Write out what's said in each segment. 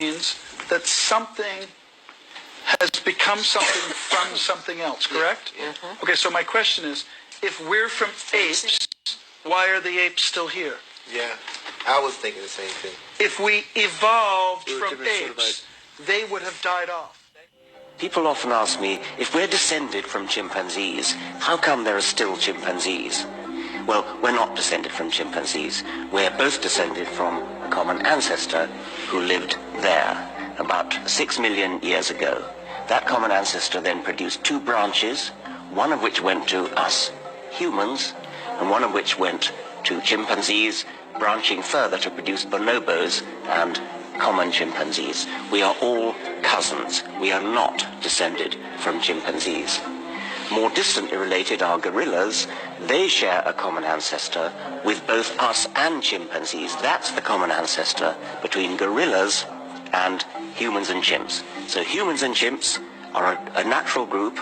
means that something has become something from something else, correct? Mm-hmm. Okay, so my question is, if we're from apes, why are the apes still here? Yeah, I was thinking the same thing. If we evolved from apes, they would have died off. People often ask me, if we're descended from chimpanzees, how come there are still chimpanzees? Well, we're not descended from chimpanzees. We're both descended from a common ancestor who lived there about 6 million years ago. That common ancestor then produced two branches, one of which went to us humans, and one of which went to chimpanzees, branching further to produce bonobos and common chimpanzees. We are all cousins. We are not descended from chimpanzees. More distantly related are gorillas. They share a common ancestor with both us and chimpanzees. That's the common ancestor between gorillas and humans and chimps. So humans and chimps are a natural group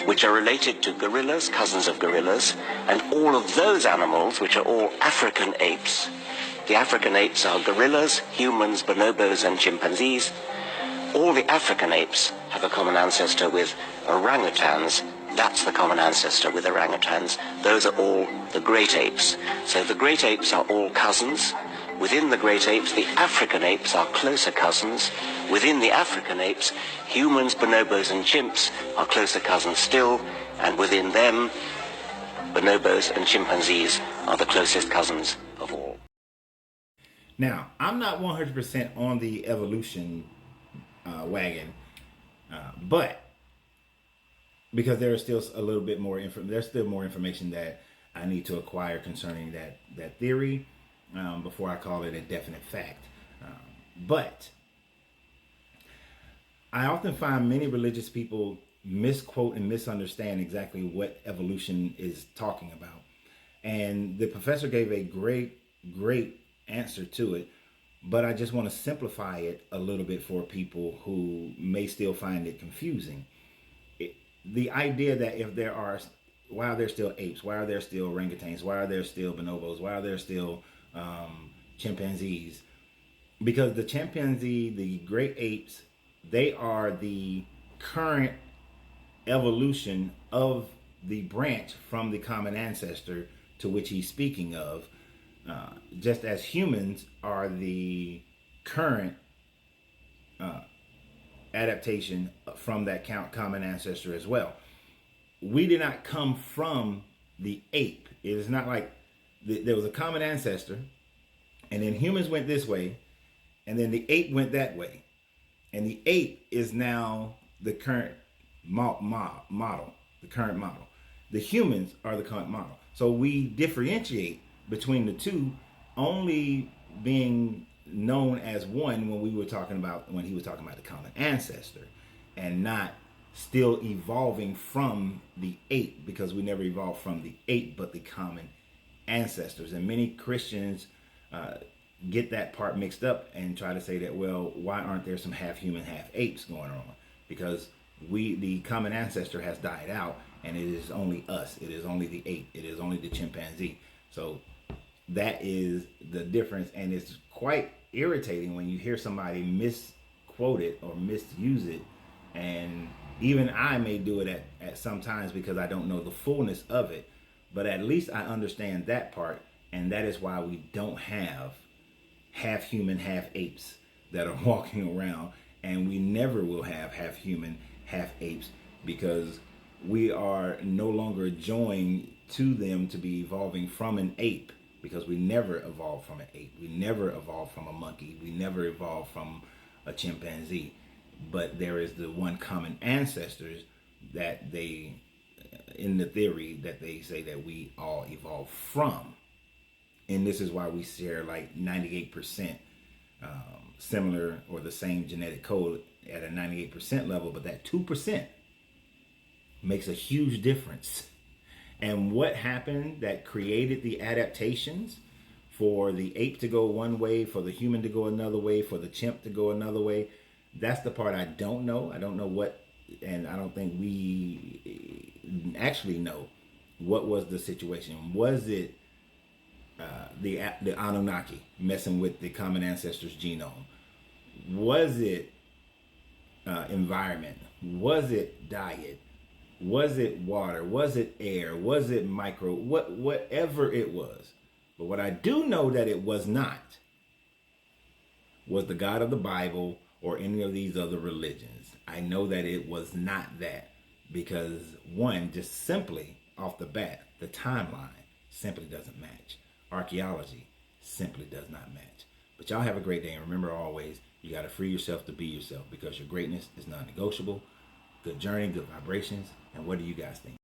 which are related to gorillas, cousins of gorillas, and all of those animals, which are all African apes. The African apes are gorillas, humans, bonobos, and chimpanzees. All the African apes have a common ancestor with orangutans. That's the common ancestor with orangutans. Those are all the great apes. So the great apes are all cousins. Within the great apes, the African apes are closer cousins. Within the African apes, humans, bonobos, and chimps are closer cousins still. And within them, bonobos and chimpanzees are the closest cousins of all. Now, I'm not 100% on the evolution wagon, but because there is still a little bit more there's still more information that I need to acquire concerning that theory before I call it a definite fact. But I often find many religious people misquote and misunderstand exactly what evolution is talking about. And the professor gave a great answer to it, but I just want to simplify it a little bit for people who may still find it confusing. The idea that why are there still apes? Why are there still orangutans? Why are there still bonobos? Why are there still chimpanzees? Because the chimpanzee, the great apes, they are the current evolution of the branch from the common ancestor to which he's speaking of. Just as humans are the current adaptation from that common ancestor as well. We did not come from the ape. It is not like there was a common ancestor, and then humans went this way, and then the ape went that way. And the ape is now the current model, the current model. The humans are the current model. So we differentiate between the two, only being known as one when he was talking about the common ancestor, and not still evolving from the ape, because we never evolved from the ape but the common ancestors. And many Christians get that part mixed up and try to say that, well, why aren't there some half human, half apes going on? Because the common ancestor has died out, and it is only us. It is only the ape. It is only the chimpanzee. So that is the difference, and it's quite irritating when you hear somebody misquote it or misuse it. And even I may do it at some times because I don't know the fullness of it, but at least I understand that part, and that is why we don't have half human, half apes that are walking around, and we never will have half human, half apes, because we are no longer joined to them to be evolving from an ape, because we never evolved from an ape. We never evolved from a monkey. We never evolved from a chimpanzee. But there is the one common ancestors that they, in the theory, that they say that we all evolved from. And this is why we share like 98% similar or the same genetic code at a 98% level, but that 2% makes a huge difference. And what happened that created the adaptations for the ape to go one way, for the human to go another way, for the chimp to go another way, that's the part I don't know. I don't know what, and I don't think we actually know what was the situation. Was it the Anunnaki messing with the common ancestors genome? Was it environment? Was it diet? Was it water? Was it air? Was it micro? Whatever it was. But what I do know that it was not was the God of the Bible or any of these other religions. I know that it was not that because one, just simply off the bat, the timeline simply doesn't match. Archaeology simply does not match. But y'all have a great day, and remember always, you got to free yourself to be yourself because your greatness is non-negotiable. Good journey, good vibrations, and what do you guys think?